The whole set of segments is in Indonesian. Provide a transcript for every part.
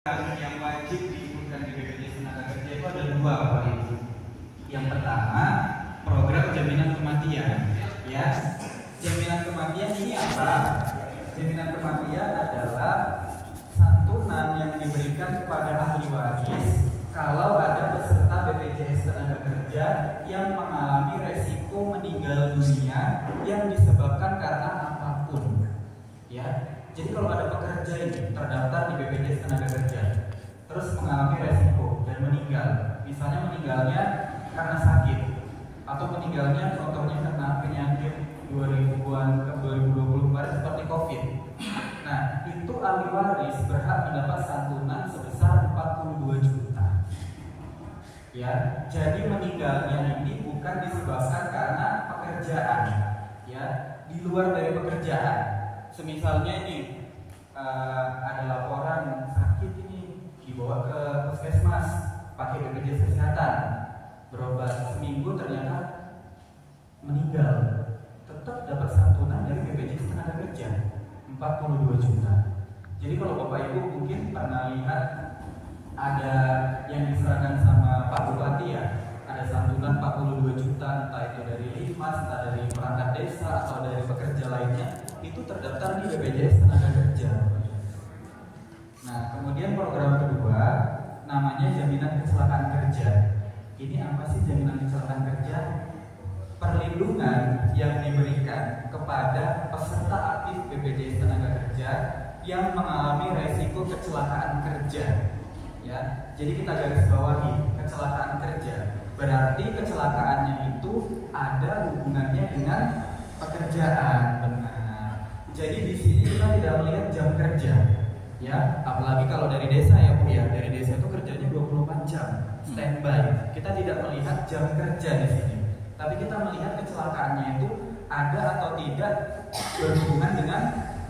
Yang wajib diikutkan di BPJS Tenagakerja itu ada dua, Bapak Ibu. Yang pertama, program jaminan kematian. Ya, jaminan kematian ini apa? Jaminan kematian adalah santunan yang diberikan kepada ahli waris kalau ada peserta BPJS Tenagakerja yang mengalami resiko meninggal dunia yang disebabkan karena apapun. Ya. Jadi kalau ada pekerja ini terdaftar di BPJS Tenagakerja, terus mengalami resiko dan meninggal, misalnya meninggalnya karena sakit, atau meninggalnya contohnya karena penyakit 2000-an ke 2020 kemarin seperti COVID. Nah, itu ahli waris berhak mendapat santunan sebesar 42 juta. Ya, jadi meninggalnya ini bukan disebabkan karena pekerjaan, ya, di luar dari pekerjaan. Semisalnya ini ada laporan sakit ini dibawa ke puskesmas pakai BPJS Kesehatan, berobat seminggu ternyata meninggal, tetap dapat santunan dari BPJS Tenagakerja 42 juta. Jadi kalau Bapak Ibu mungkin pernah lihat ada yang diserahkan sama Pak Bupati ya, ada santunan 42 juta, entah itu dari Limas, entah dari perangkat desa atau dari pekerja lainnya, itu terdaftar di BPJS Tenagakerja. Nah, kemudian program kedua namanya jaminan kecelakaan kerja. Ini apa sih jaminan kecelakaan kerja? Perlindungan yang diberikan kepada peserta aktif BPJS Tenagakerja yang mengalami resiko kecelakaan kerja. Ya, jadi kita garis bawahi kecelakaan kerja. Berarti kecelakaannya itu ada hubungannya dengan pekerjaan, benar. Jadi di sini kita tidak melihat jam kerja, ya. Apalagi kalau dari desa ya Bu ya, dari desa itu kerjanya 24 jam standby. Kita tidak melihat jam kerja di sini, tapi kita melihat kecelakaannya itu ada atau tidak berhubungan dengan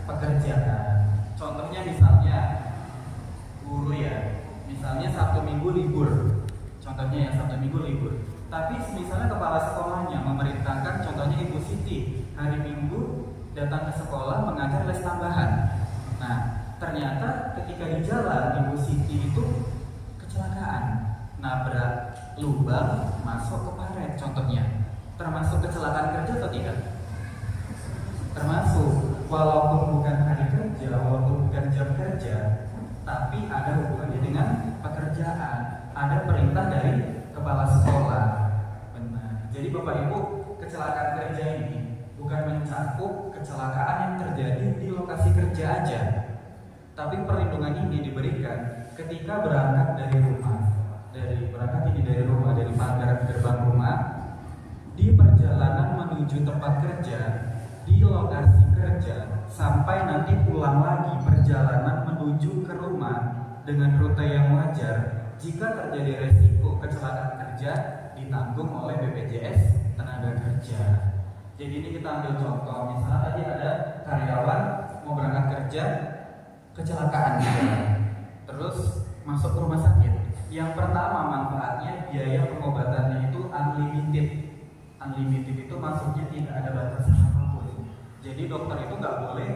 pekerjaan. Contohnya misalnya guru ya, misalnya Sabtu Minggu libur. Contohnya ya Sabtu Minggu libur. Tapi misalnya kepala sekolahnya memerintahkan, contohnya Ibu Siti, hari Minggu datang ke sekolah mengajar les tambahan. Nah, ternyata ketika di jalan Ibu Siti itu kecelakaan, nabrak lubang, masuk ke paret contohnya. Termasuk kecelakaan kerja atau tidak? Termasuk, walaupun bukan hari kerja, walaupun bukan jam kerja, tapi ada hubungannya dengan pekerjaan. Ada perintah dari kepala sekolah. Benar. Jadi Bapak Ibu, kecelakaan kerja ini bukan mencakup kecelakaan yang terjadi di lokasi kerja aja, tapi perlindungan ini diberikan ketika berangkat dari rumah, dari pagar gerbang rumah, di perjalanan menuju tempat kerja, di lokasi kerja, sampai nanti pulang lagi perjalanan menuju ke rumah dengan rute yang wajar. Jika terjadi resiko kecelakaan kerja ditanggung oleh BPJS Tenagakerja. Jadi ini kita ambil contoh, misalnya tadi ada karyawan mau berangkat kerja kecelakaan gitu. Terus masuk ke rumah sakit. Yang pertama manfaatnya biaya pengobatannya itu unlimited. Unlimited itu maksudnya tidak ada batasan apapun. Jadi dokter itu nggak boleh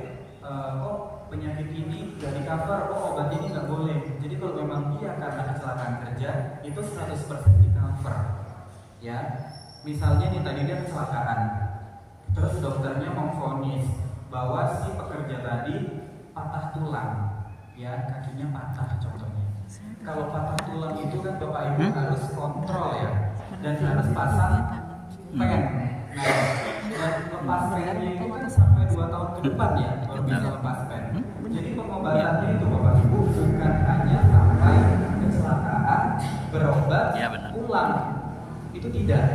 penyakit ini nggak di cover, obat ini nggak boleh. Jadi kalau memang dia karena kecelakaan kerja itu 100% di cover. Ya, misalnya nih tadi dia kecelakaan, terus dokternya memvonis bahwa si pekerja tadi patah tulang, ya kakinya patah contohnya. Kalau patah tulang itu kan Bapak Ibu harus kontrol ya, dan harus pasang pen. Nah, lepas pennya itu kan sampai 2 tahun ke depan ya baru bisa lepas pen. Jadi pengobatannya itu Bapak Ibu bukan hanya sampai kecelakaan berobat pulang, itu tidak.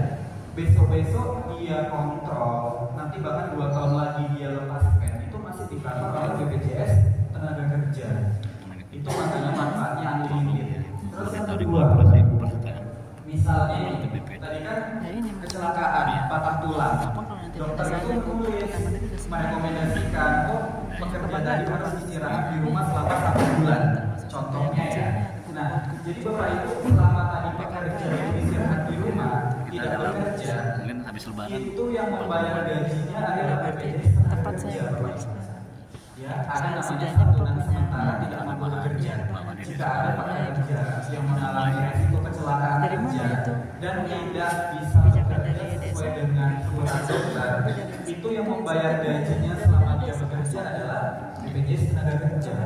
Besok-besok dia kontrol, nanti bahkan 2 tahun lagi dia lepas pen, itu masih di-cover oleh BPJS Tenagakerja. Itu makanya manfaatnya unlimited. Terus yang kedua, misalnya tadi kan kecelakaan patah tulang, dokter itu tulis merekomendasikan pekerja tadi harus istirahat di rumah selama 1 bulan contohnya ya. Nah, jadi Bapak Ibu selama tadi pekerja itu istirahat di rumah tidak bekerja, itu yang membayar gajinya adalah BPJS Tenagakerja. Ya, ada namanya santunan sementara tidak mampu bekerja. Jika ada pekerja yang mengalami resiko kecelakaan kerja dan tidak bisa bekerja sesuai dengan kebutuhan dokter, itu yang membayar gajinya selama dia bekerja adalah BPJS Tenaga Kerja.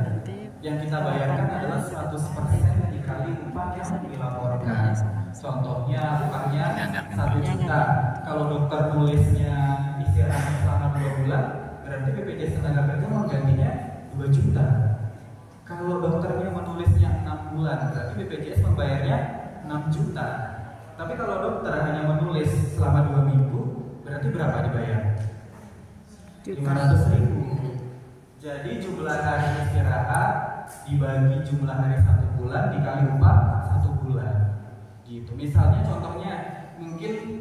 Yang kita bayarkan adalah 100% dikali upah yang dilaporkan. Contohnya upahnya 1 juta. Kalau dokter nulisnya istirahat selama 2 bulan, berarti BPJS Tenaga Kerja menggantinya 2 juta. Kalau dokternya menulisnya 6 bulan, berarti BPJS membayarnya 6 juta. Tapi kalau dokter hanya menulis selama 2 minggu, berarti berapa dibayar? 500.000. Jadi jumlah hari istirahat dibagi jumlah hari 1 bulan dikali upah 1 bulan. Gitu. Misalnya contohnya mungkin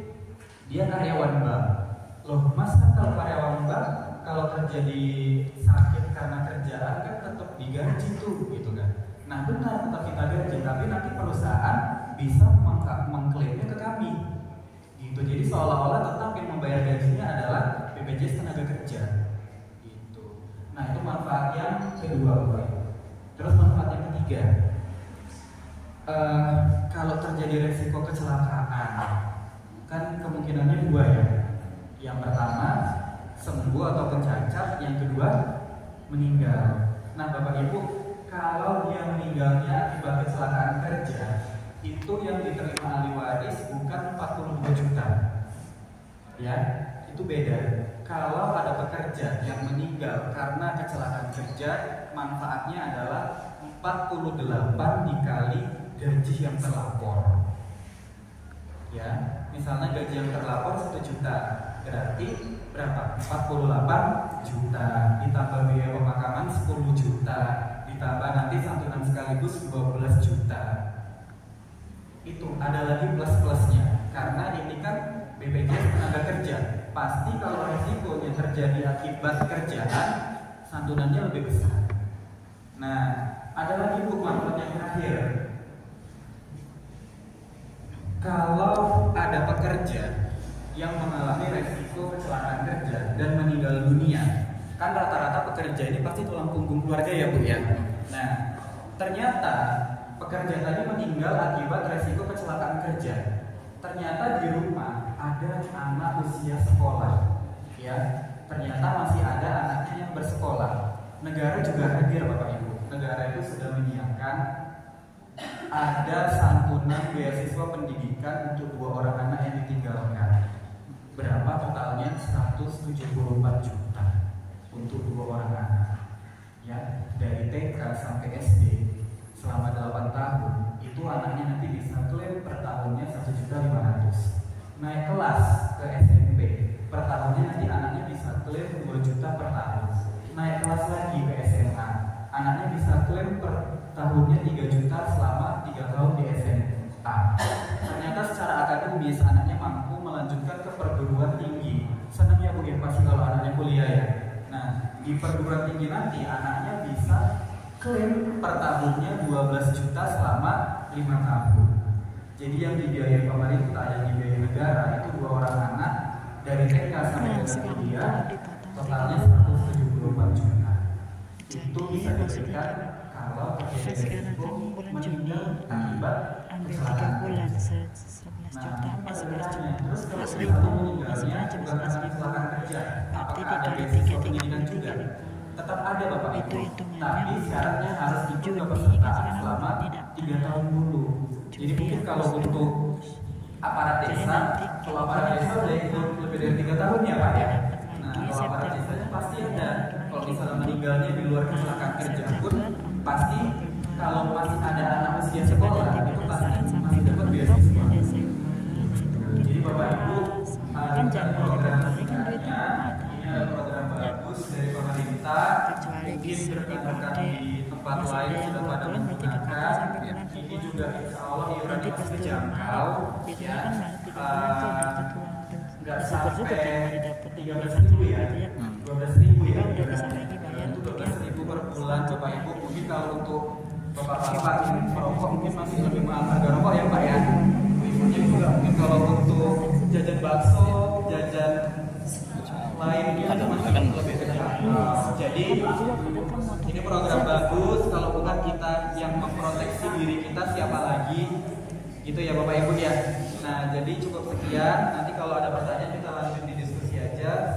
dia karyawan bank. Loh, Mas kan kalau karyawan bank kalau terjadi sakit karena kerjaan kan tetap digaji tuh, gitu kan. Nah benar, tetap kita gaji, tapi nanti perusahaan bisa mengklaimnya ke kami. Gitu. Jadi seolah-olah tetap yang membayar gajinya adalah BPJS Tenaga Kerja. Gitu. Nah itu manfaat yang kedua, Bapak. Terus manfaat yang ketiga, kalau terjadi resiko kecelakaan, kan kemungkinannya 2 ya. Yang pertama sembuh atau cacat, yang kedua meninggal. Nah Bapak Ibu, kalau dia meninggalnya akibat kecelakaan kerja, itu yang diterima ahli waris bukan 42 juta. Ya, itu beda. Kalau ada pekerja yang meninggal karena kecelakaan kerja, manfaatnya adalah 48 dikali gaji yang terlapor. Ya, misalnya gaji yang terlapor 1 juta, berarti berapa? 48 juta ditambah biaya pemakaman 10 juta ditambah nanti santunan sekaligus 12 juta. Itu ada lagi plus-plusnya, karena ini kan BPJS Tenaga Kerja. Pasti kalau risikonya terjadi akibat kerjaan, santunannya lebih besar. Nah, ada lagi manfaat yang terakhir. Kalau ada pekerja yang mengalami resiko kecelakaan kerja dan meninggal dunia, kan rata-rata pekerja ini pasti tulang punggung keluarga ya Bu ya. Nah, ternyata pekerja tadi meninggal akibat resiko kecelakaan kerja. Ternyata di rumah ada anak usia sekolah, ya. Ternyata masih ada anaknya yang bersekolah. Negara juga hadir Bapak Ibu. Negara itu sudah menyiapkan ada santunan beasiswa pendidikan untuk 2 orang anak yang ditinggalkan. Berapa totalnya? 174 juta untuk 2 orang anak. Ya, dari TK sampai SD selama 8 tahun, itu anaknya nanti bisa klaim per tahunnya 1.500.000. Naik kelas ke SMP, per tahunnya nanti anaknya bisa klaim 2 juta per tahun. Naik kelas lagi ke SMA, anaknya bisa klaim per tahunnya 3 juta selama 3 tahun di SMA. Ternyata secara akademis anaknya mampu melanjutkan ke perguruan tinggi. Senang ya Bu ya pasti kalau anaknya kuliah ya. Nah, di perguruan tinggi nanti anaknya bisa klaim per tahunnya 12 juta selama 5 tahun. Jadi yang dibiayai pemerintah, yang dibiayai negara itu 2 orang anak dari TK sampai dengan kuliah totalnya 174 juta. Itu bisa diberikan kalau terjadi risiko meninggal akibat kecelakaan. 11 juta, 11 juta, Terus kalau 11.000, meninggalnya masih bukan karena kecelakaan kerja, apakah ada dikali beasiswa 3 pendidikan juga? Tetap ada Bapak Ibu, hitungannya tapi syaratnya harus ikut Juni, kepesertaan kan selama tidak 3 tahun dulu. Jadi mungkin kalau untuk aparat desa, kalau aparat desa udah ikut lebih dari 3 tahun ya Pak ya. Nah kalau aparat desanya pasti ada. Kalau misalnya meninggalnya di luar kecelakaan kerja pun pasti kalau masih ada anak usia sekolah itu pasti masih dapat beasiswa. Jadi Bapak Ibu ada program sebenarnya, ini ada program bagus dari pemerintah. Mungkin rekan-rekan di tempat lain sudah pada menggunakan. Ini juga insya Allah iurannya masih terjangkau, ya. Nggak sampai 13.000 ya, 12.000 ya. Itu 12.000 per bulan Bapak Ibu. Mungkin kalau untuk Bapak-bapak ini merokok mungkin masih lebih mahal harga rokok ya Pak ya. Ibunya juga mungkin kalau untuk jajan bakso, jajan lain itu masih lebih terjangkau. Jadi ini program bagus, kalau bukan kita yang memproteksi diri kita siapa lagi, gitu ya Bapak Ibu ya. Nah jadi cukup sekian, nanti kalau ada pertanyaan kita lanjut di diskusi aja.